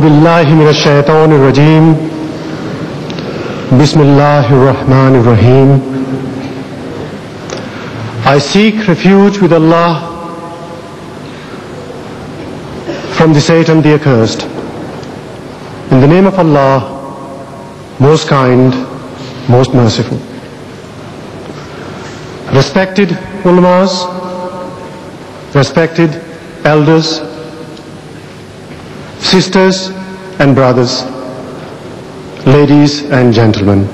بالله من الشيطان الرجيم بسم الله الرحمن الرحيم. I seek refuge with Allah from the Satan the accursed. In the name of Allah, most kind, most merciful. Respected ulamas, respected elders, sisters and brothers, ladies and gentlemen,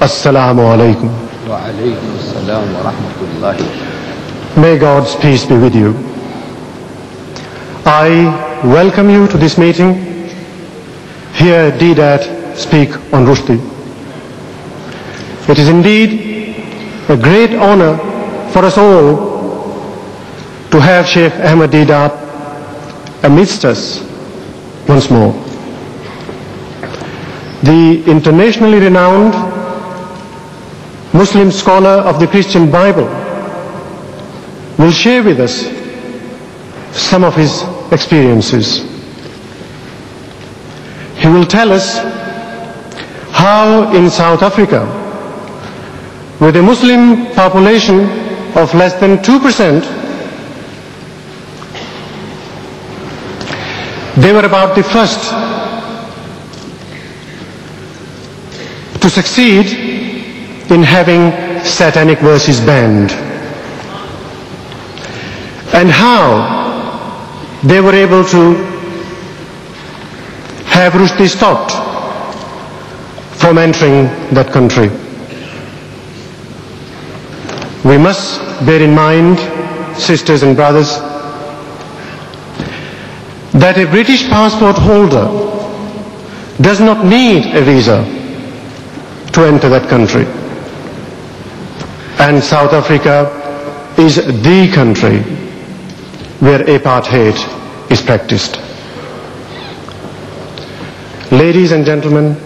Assalamu alaikum. Wa alaikum assalam wa rahmatullahi. May God's peace be with you. I welcome you to this meeting. Hear Deedat speak on Rushdie. It is indeed a great honor for us all to have Sheikh Ahmed Deedat amidst us once more. The internationally renowned Muslim scholar of the Christian Bible will share with us some of his experiences. He will tell us how in South Africa, with a Muslim population of less than 2%, they were about the first to succeed in having satanic verses banned, and how they were able to have Rushdie stopped from entering that country. We must bear in mind, sisters and brothers, that a British passport holder does not need a visa to enter that country. And South Africa is the country where apartheid is practiced. Ladies and gentlemen,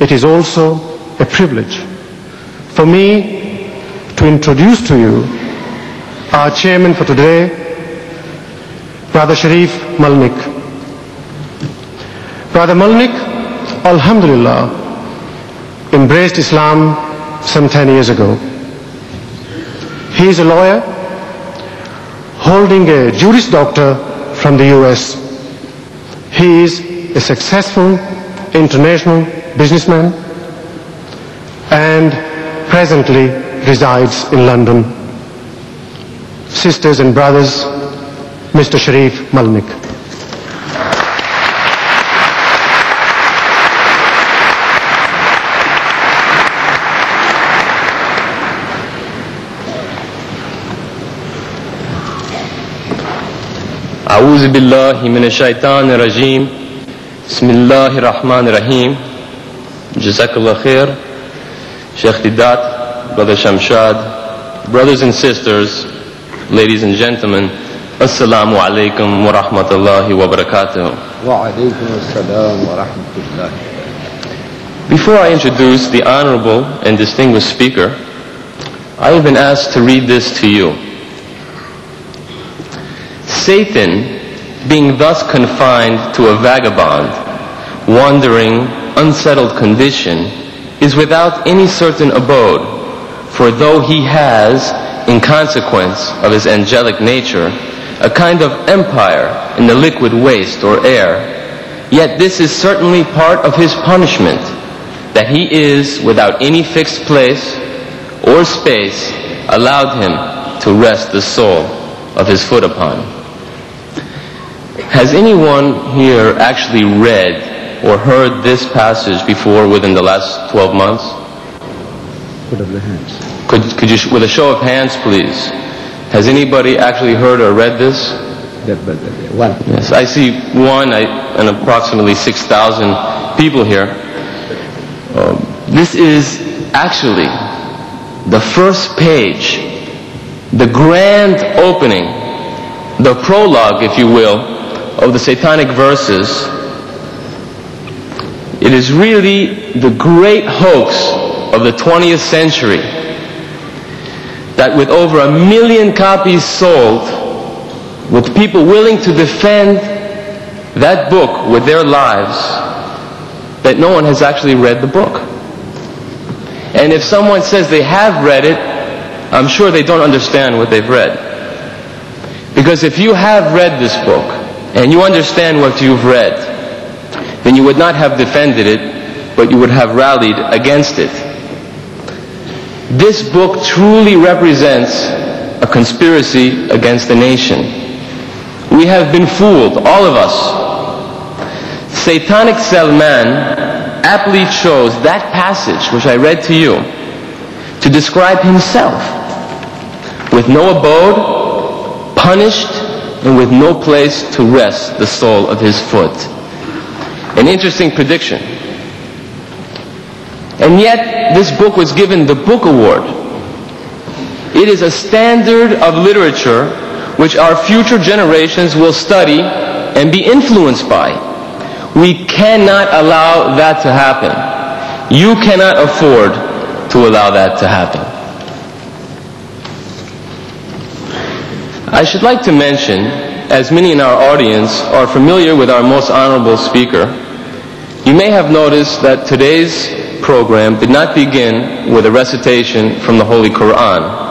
it is also a privilege for me to introduce to you our chairman for today, Brother Sharif Malnik. Brother Malnik, alhamdulillah, embraced Islam some 10 years ago. He is a lawyer holding a Juris Doctor from the US. He is a successful international businessman and presently resides in London. Sisters and brothers, Mr. Sharif Malnik. أعوذ بالله من الشيطان الرجيم بسم الله الرحمن الرحيم. Jazakallah khair. Sheikh Deedat, Brother Shamshad, brothers and sisters, ladies and gentlemen, Assalamu alaikum wa rahmatullahi wa barakatuh. Wa alaikum assalam wa rahmatullahi. Before I introduce the honorable and distinguished speaker, I have been asked to read this to you. Satan, being thus confined to a vagabond, wandering, unsettled condition, is without any certain abode, for though he has, in consequence of his angelic nature, a kind of empire in the liquid waste or air, yet this is certainly part of his punishment, that he is, without any fixed place or space, allowed him to rest the sole of his foot upon. Has anyone here actually read or heard this passage before within the last 12 months? Put up the hands. Could you, with a show of hands, please, has anybody actually heard or read this? One. Yes, I see one and approximately 6,000 people here. This is actually the first page, the grand opening, the prologue, if you will, of the satanic verses. It is really the great hoax of the 20th century that with over 1 million copies sold, with people willing to defend that book with their lives that no one has actually read the book. And if someone says they have read it, I'm sure they don't understand what they've read. Because if you have read this book and you understand what you've read, then you would not have defended it, but you would have rallied against it. This book truly represents a conspiracy against the nation. We have been fooled, all of us. Satanic Salman aptly chose that passage, which I read to you, to describe himself with no abode, punished, and with no place to rest the sole of his foot. An interesting prediction. And yet, this book was given the Book Award. It is a standard of literature which our future generations will study and be influenced by. We cannot allow that to happen. You cannot afford to allow that to happen. I should like to mention, as many in our audience are familiar with our most honorable speaker, you may have noticed that today's program did not begin with a recitation from the Holy Quran.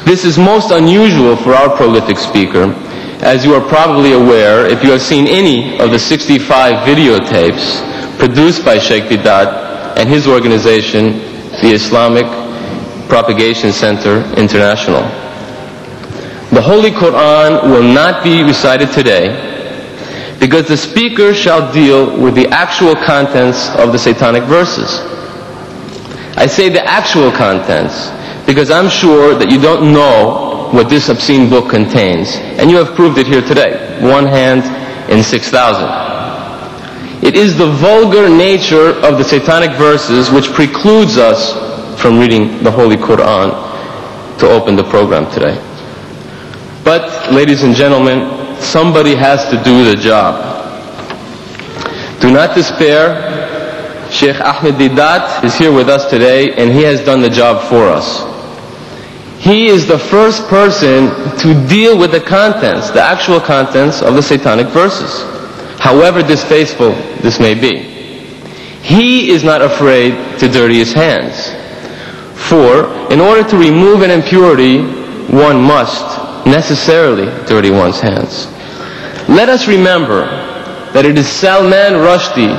This is most unusual for our prolific speaker, as you are probably aware if you have seen any of the 65 videotapes produced by Sheikh Deedat and his organization, the Islamic Propagation Center International. The Holy Quran will not be recited today because the speaker shall deal with the actual contents of the satanic verses. I say the actual contents because I'm sure that you don't know what this obscene book contains, and you have proved it here today, one hand in 6,000. It is the vulgar nature of the satanic verses which precludes us from reading the Holy Quran to open the program today. But, ladies and gentlemen, somebody has to do the job. Do not despair. Sheikh Ahmed Deedat is here with us today, and he has done the job for us. He is the first person to deal with the contents, the actual contents of the satanic verses, however distasteful this may be. He is not afraid to dirty his hands. For, in order to remove an impurity, one must necessarily dirty one's hands. Let us remember that it is Salman Rushdie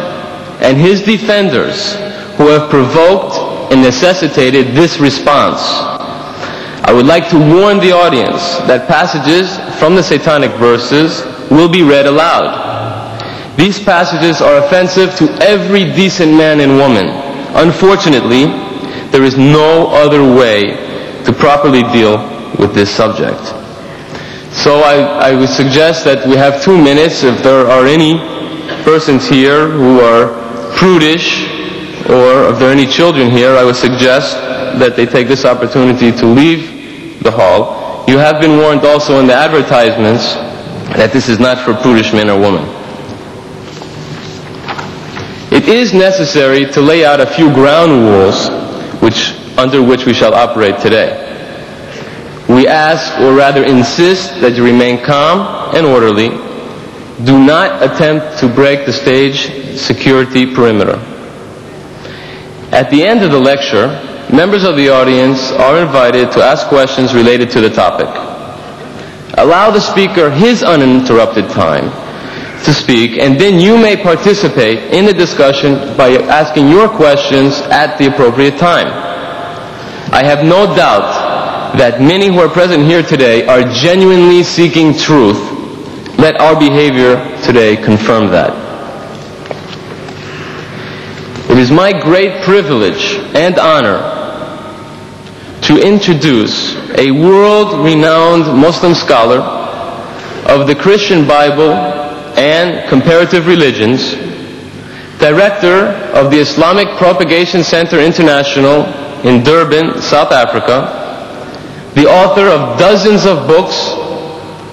and his defenders who have provoked and necessitated this response. I would like to warn the audience that passages from the satanic verses will be read aloud. These passages are offensive to every decent man and woman. Unfortunately, there is no other way to properly deal with this subject. So I would suggest that we have 2 minutes. If there are any persons here who are prudish, or if there are any children here, I would suggest that they take this opportunity to leave the hall. You have been warned also in the advertisements that this is not for prudish men or women. It is necessary to lay out a few ground rules under which we shall operate today. We ask, or rather insist, that you remain calm and orderly. Do not attempt to break the stage security perimeter. At the end of the lecture, members of the audience are invited to ask questions related to the topic. Allow the speaker his uninterrupted time to speak, and then you may participate in the discussion by asking your questions at the appropriate time. I have no doubt that many who are present here today are genuinely seeking truth. Let our behavior today confirm that. It is my great privilege and honor to introduce a world-renowned Muslim scholar of the Christian Bible and comparative religions, director of the Islamic Propagation Center International in Durban, South Africa, the author of dozens of books,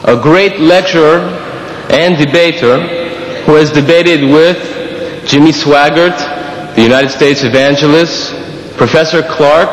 a great lecturer and debater who has debated with Jimmy Swaggart, the United States evangelist, Professor Clark,